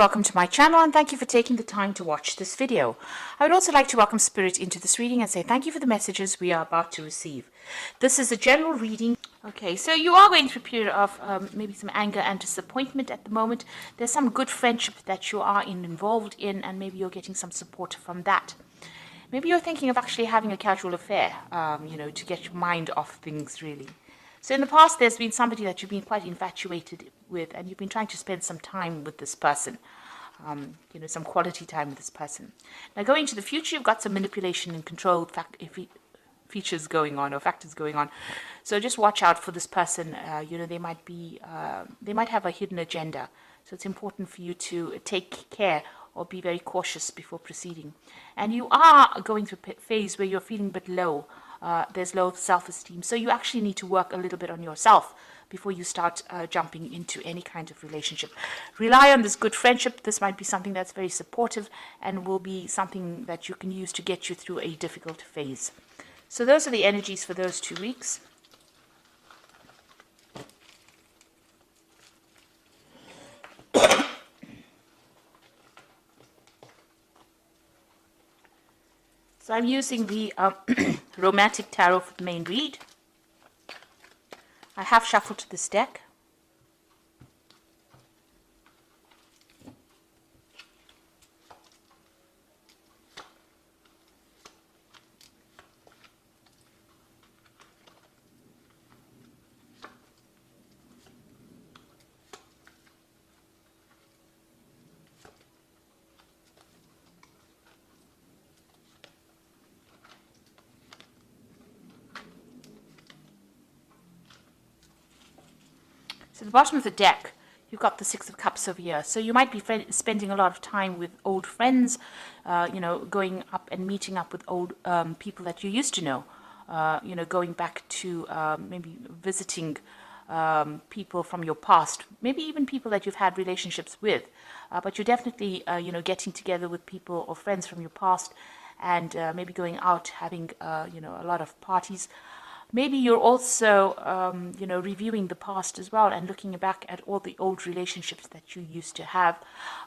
welcome to my channel and thank you for taking the time to watch this video. I would also like to welcome Spirit into this reading and say thank you for the messages we are about to receive. This is a general reading. Okay, so you are going through a period of maybe some anger and disappointment at the moment. There's some good friendship that you are involved in, and maybe you're getting some support from that. Maybe you're thinking of actually having a casual affair, to get your mind off things really. So in the past, there's been somebody that you've been quite infatuated with, and you've been trying to spend some time with this person, some quality time with this person. Now, going into the future, you've got some manipulation and control features going on, or factors going on. So just watch out for this person. They might have a hidden agenda. So it's important for you to take care or be very cautious before proceeding. And you are going through a phase where you're feeling a bit low. There's low self-esteem. So you actually need to work a little bit on yourself before you start jumping into any kind of relationship. Rely on this good friendship. This might be something that's very supportive and will be something that you can use to get you through a difficult phase. So those are the energies for those 2 weeks. So I'm using the Romantic Tarot for the main read. I have shuffled this deck. So the bottom of the deck, you've got the Six of Cups over here. So you might be spending a lot of time with old friends, going up and meeting up with old people that you used to know, going back to maybe visiting people from your past, maybe even people that you've had relationships with. But you're definitely, getting together with people or friends from your past and maybe going out, having, a lot of parties. Maybe you're also, reviewing the past as well and looking back at all the old relationships that you used to have,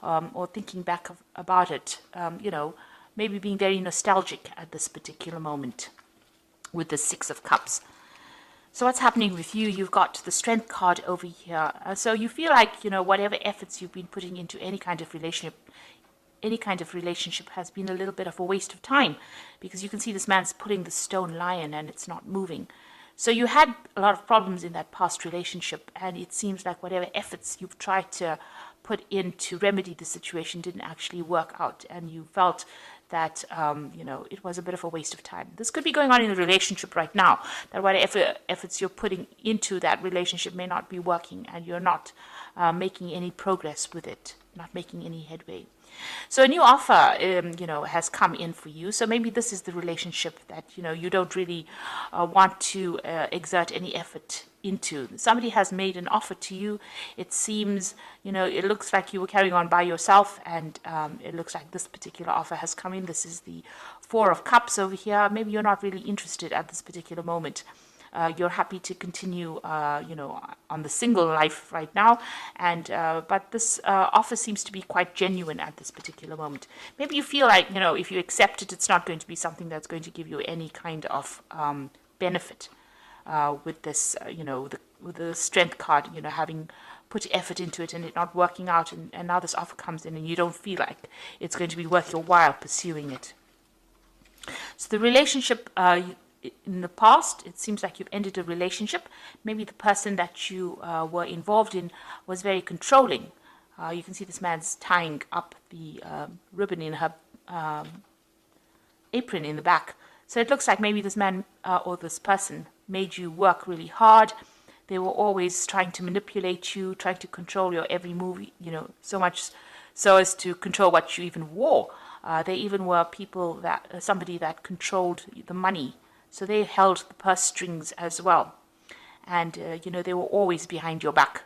or thinking back about it, maybe being very nostalgic at this particular moment with the Six of Cups. So what's happening with you? You've got the Strength card over here. So you feel like, whatever efforts you've been putting into any kind of relationship has been a little bit of a waste of time, because you can see this man's pulling the stone lion and it's not moving. So you had a lot of problems in that past relationship, and it seems like whatever efforts you've tried to put in to remedy the situation didn't actually work out, and you felt that it was a bit of a waste of time. This could be going on in a relationship right now, that whatever efforts you're putting into that relationship may not be working, and you're not making any progress with it, not making any headway. So a new offer, has come in for you. So maybe this is the relationship that, you don't really want to exert any effort into. Somebody has made an offer to you. It seems, it looks like you were carrying on by yourself, and it looks like this particular offer has come in. This is the Four of Cups over here. Maybe you're not really interested at this particular moment. You're happy to continue, on the single life right now, and but this offer seems to be quite genuine at this particular moment. Maybe you feel like, if you accept it, it's not going to be something that's going to give you any kind of benefit with this, with the Strength card, having put effort into it and it not working out, and now this offer comes in and you don't feel like it's going to be worth your while pursuing it. So the relationship, in the past, it seems like you've ended a relationship. Maybe the person that you were involved in was very controlling. You can see this man's tying up the ribbon in her apron in the back. So it looks like maybe this man or this person made you work really hard. They were always trying to manipulate you, trying to control your every move, so much so as to control what you even wore. They even were somebody that controlled the money. So they held the purse strings as well. And, they were always behind your back.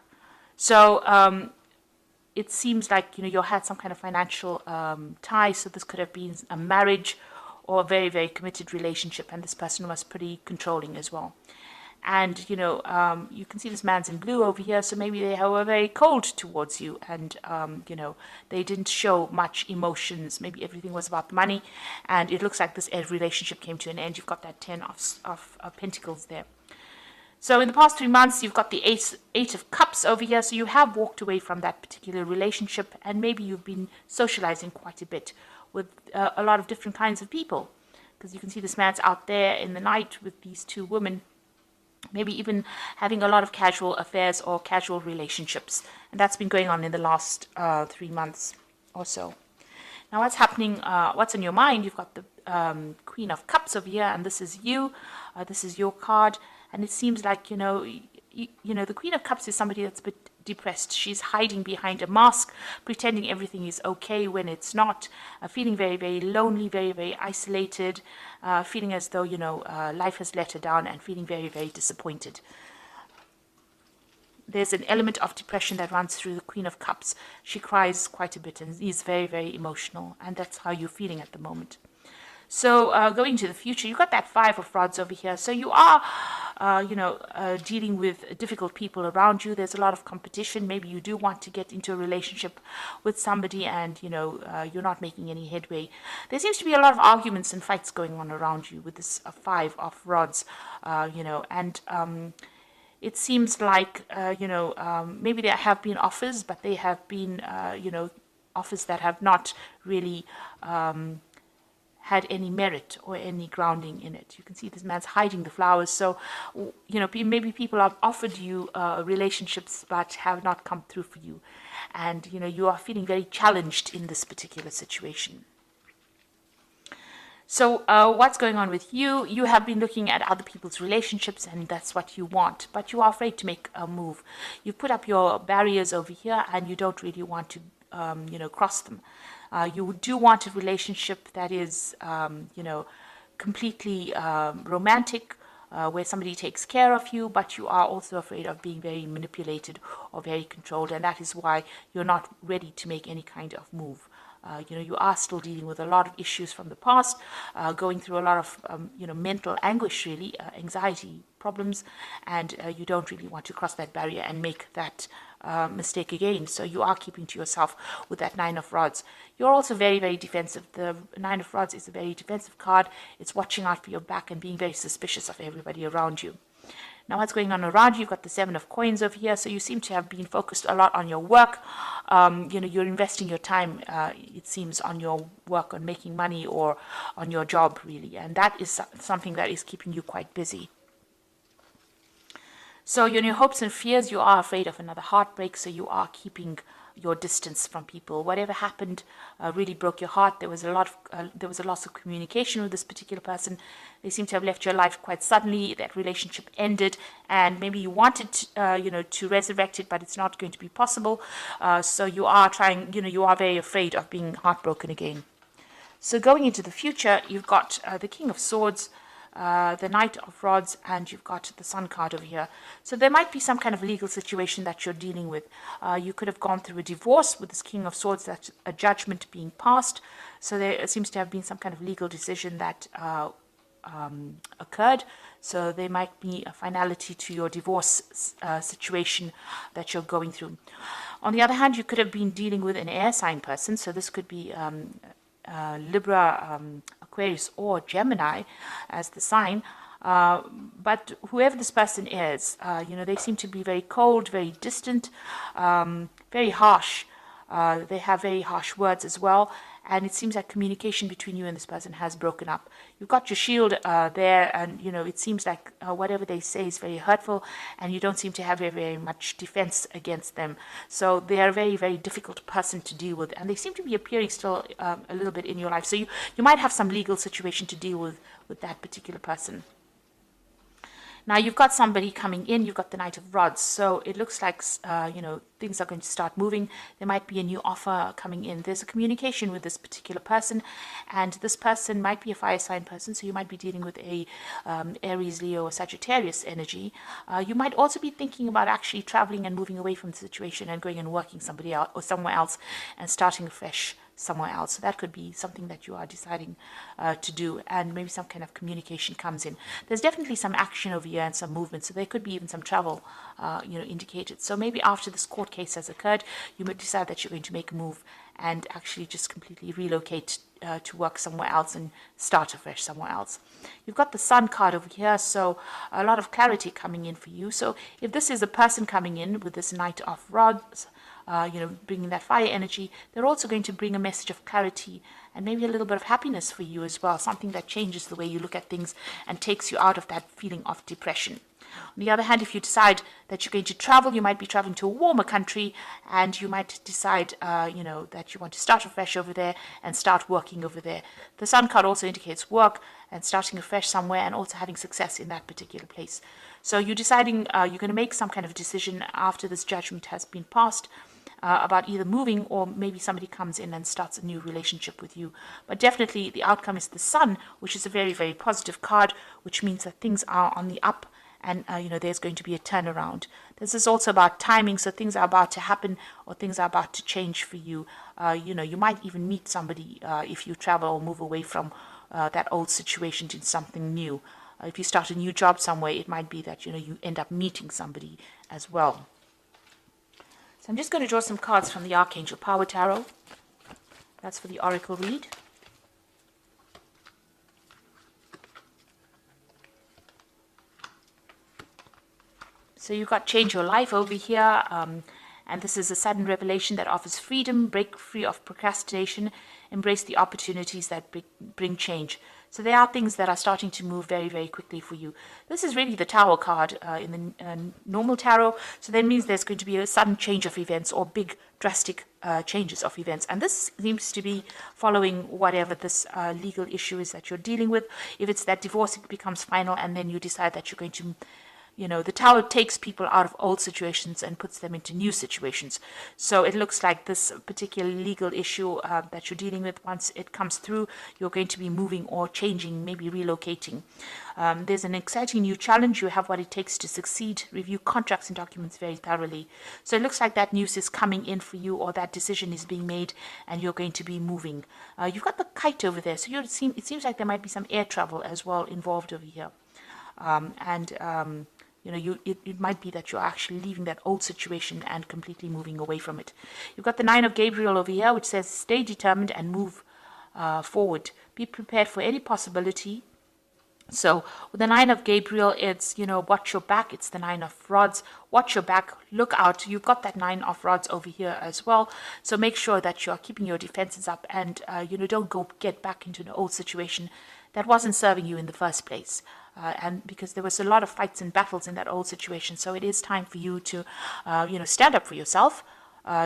So it seems like, you had some kind of financial tie. So this could have been a marriage or a very, very committed relationship. And this person was pretty controlling as well. And you can see this man's in blue over here, so maybe they were very cold towards you, and they didn't show much emotions. Maybe everything was about money, and it looks like this relationship came to an end. You've got that 10 of Pentacles there. So in the past 3 months, you've got the Eight of Cups over here. So you have walked away from that particular relationship, and maybe you've been socializing quite a bit with a lot of different kinds of people, because you can see this man's out there in the night with these two women, maybe even having a lot of casual affairs or casual relationships. And that's been going on in the last 3 months or so. Now, what's happening, what's on your mind? You've got the Queen of Cups over here, and this is you. This is your card. And it seems like, the Queen of Cups is somebody that's a bit depressed. She's hiding behind a mask, pretending everything is okay when it's not, feeling very, very lonely, very, very isolated, feeling as though, life has let her down, and feeling very, very disappointed. There's an element of depression that runs through the Queen of Cups. She cries quite a bit and is very, very emotional, and that's how you're feeling at the moment. So going to the future, you've got that Five of Rods over here. So you are, dealing with difficult people around you. There's a lot of competition. Maybe you do want to get into a relationship with somebody, and, you're not making any headway. There seems to be a lot of arguments and fights going on around you with this Five of Rods, and it seems like, maybe there have been offers, but they have been, offers that have not really had any merit or any grounding in it. You can see this man's hiding the flowers. So, maybe people have offered you relationships but have not come through for you. And, you are feeling very challenged in this particular situation. So what's going on with you? You have been looking at other people's relationships, and that's what you want. But you are afraid to make a move. You've put up your barriers over here, and you don't really want to, cross them. You do want a relationship that is, completely romantic, where somebody takes care of you, but you are also afraid of being very manipulated or very controlled, and that is why you're not ready to make any kind of move. You are still dealing with a lot of issues from the past, going through a lot of, mental anguish, really, anxiety problems, and you don't really want to cross that barrier and make that mistake again. So you are keeping to yourself with that Nine of Rods. You're also very, very defensive. The Nine of Rods is a very defensive card. It's watching out for your back and being very suspicious of everybody around you. Now, what's going on around you? You've got the Seven of Coins over here. So you seem to have been focused a lot on your work. You're investing your time, it seems, on your work, on making money, or on your job, really. And that is something that is keeping you quite busy. So in your hopes and fears, you are afraid of another heartbreak. So you are keeping your distance from people. Whatever happened really broke your heart. There was a loss of communication with this particular person. They seem to have left your life quite suddenly. That relationship ended, and maybe you wanted to resurrect it, but it's not going to be possible. So you are trying. You are very afraid of being heartbroken again. So going into the future, you've got the King of Swords, the Knight of Rods, and you've got the Sun card over here. So there might be some kind of legal situation that you're dealing with. You could have gone through a divorce with this King of Swords, that's a judgment being passed. So there seems to have been some kind of legal decision that occurred. So there might be a finality to your divorce situation that you're going through. On the other hand, you could have been dealing with an air sign person. So this could be Libra, Aquarius, or Gemini as the sign. But whoever this person is, they seem to be very cold, very distant, very harsh. They have very harsh words as well. And it seems like communication between you and this person has broken up. You've got your shield there, and, it seems like whatever they say is very hurtful, and you don't seem to have very, very much defense against them. So they are a very, very difficult person to deal with, and they seem to be appearing still a little bit in your life. So you might have some legal situation to deal with that particular person. Now, you've got somebody coming in. You've got the Knight of Rods. So it looks like, things are going to start moving. There might be a new offer coming in. There's a communication with this particular person. And this person might be a fire sign person. So you might be dealing with a Aries, Leo, or Sagittarius energy. You might also be thinking about actually traveling and moving away from the situation and going and working somebody else or somewhere else and starting a fresh somewhere else. So that could be something that you are deciding to do, and maybe some kind of communication comes in. There's definitely some action over here and some movement, so there could be even some travel indicated. So maybe after this court case has occurred, you might decide that you're going to make a move and actually just completely relocate to work somewhere else and start afresh somewhere else. You've got the Sun card over here, so a lot of clarity coming in for you. So if this is a person coming in with this Knight of Rods, bringing that fire energy, they're also going to bring a message of clarity and maybe a little bit of happiness for you as well, something that changes the way you look at things and takes you out of that feeling of depression. On the other hand, if you decide that you're going to travel, you might be traveling to a warmer country, and you might decide, that you want to start afresh over there and start working over there. The Sun card also indicates work and starting afresh somewhere and also having success in that particular place. So you're deciding you're going to make some kind of decision after this judgment has been passed about either moving, or maybe somebody comes in and starts a new relationship with you. But definitely the outcome is the Sun, which is a very, very positive card, which means that things are on the up. And, there's going to be a turnaround. This is also about timing, so things are about to happen or things are about to change for you. You might even meet somebody if you travel or move away from that old situation to something new. If you start a new job somewhere, it might be that, you end up meeting somebody as well. So I'm just going to draw some cards from the Archangel Power Tarot. That's for the Oracle read. So you've got Change Your Life over here, and this is a sudden revelation that offers freedom, break free of procrastination, embrace the opportunities that bring change. So there are things that are starting to move very, very quickly for you. This is really the Tower card in the normal tarot, so that means there's going to be a sudden change of events or big, drastic changes of events. And this seems to be following whatever this legal issue is that you're dealing with. If it's that divorce, it becomes final, and then you decide that you're going to the Tower takes people out of old situations and puts them into new situations. So it looks like this particular legal issue that you're dealing with, once it comes through, you're going to be moving or changing, maybe relocating. There's an exciting new challenge. You have what it takes to succeed. Review contracts and documents very thoroughly. So it looks like that news is coming in for you, or that decision is being made, and you're going to be moving. You've got the Kite over there, so it seems like there might be some air travel as well involved over here. It might be that you're actually leaving that old situation and completely moving away from it. You've got the Nine of Gabriel over here, which says, stay determined and move forward. Be prepared for any possibility. So with the Nine of Gabriel, it's, watch your back. It's the Nine of Rods. Watch your back. Look out. You've got that Nine of Rods over here as well. So make sure that you're keeping your defenses up and, don't get back into an old situation that wasn't serving you in the first place. And because there was a lot of fights and battles in that old situation. So it is time for you to, stand up for yourself,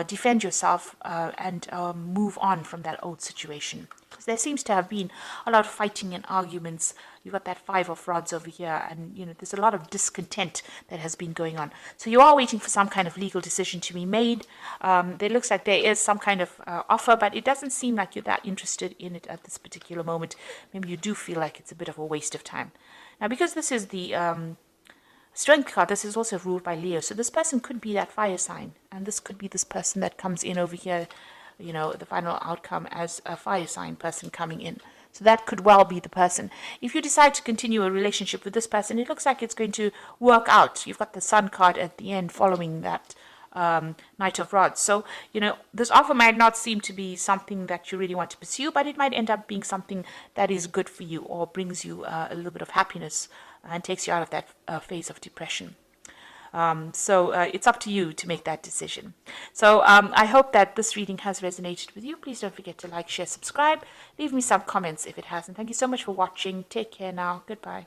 defend yourself, and move on from that old situation. Because there seems to have been a lot of fighting and arguments. You've got that Five of Rods over here, and, there's a lot of discontent that has been going on. So you are waiting for some kind of legal decision to be made. There looks like there is some kind of offer, but it doesn't seem like you're that interested in it at this particular moment. Maybe you do feel like it's a bit of a waste of time. Now, because this is the Strength card, this is also ruled by Leo. So this person could be that fire sign. And this could be this person that comes in over here, the final outcome as a fire sign person coming in. So that could well be the person. If you decide to continue a relationship with this person, it looks like it's going to work out. You've got the Sun card at the end following that Knight of Rods. So, this offer might not seem to be something that you really want to pursue, but it might end up being something that is good for you or brings you a little bit of happiness and takes you out of that phase of depression. So it's up to you to make that decision. So I hope that this reading has resonated with you. Please don't forget to like, share, subscribe. Leave me some comments if it hasn't. Thank you so much for watching. Take care now. Goodbye.